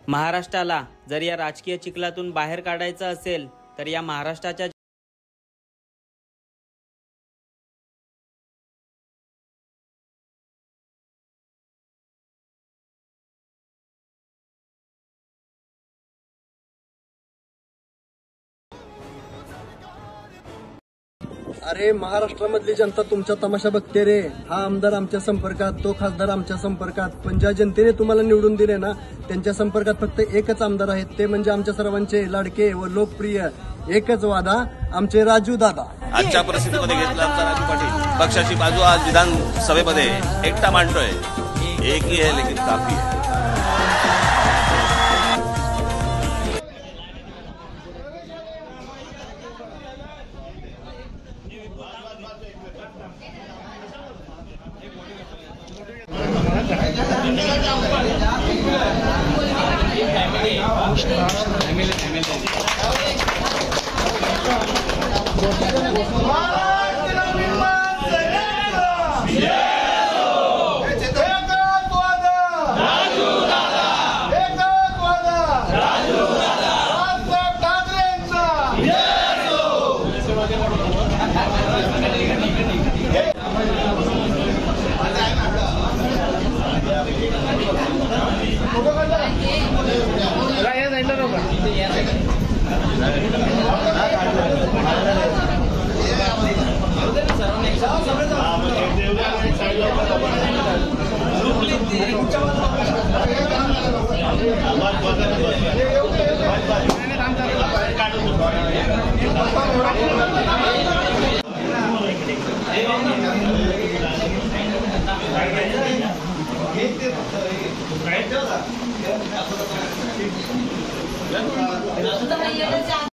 महाराष्ट्राला जर या राजकीय चिखलातून बाहेर काढायचं असेल तर या महाराष्ट्राच्या अरे महाराष्ट्रामधली जनता तुमचा तमाशा बघते रे। हा आमदार आमच्या संपर्कात, तो खासदार आमच्या संपर्कात, पण ज्या जनतेने तुम्हाला निवडून दिले ना त्यांच्या संपर्कात फक्त एकच आमदार आहेत, ते म्हणजे आमच्या सर्वांचे लाडके व लोकप्रिय एकच वादा, आमचे राजू दादा। आजच्या परिस्थितीमध्ये घेतला आमचा राजू पाटील पक्षाची बाजू आज विधानसभेमध्ये एकटा मांडतोय। एक ही है लेकिन काफी है। तो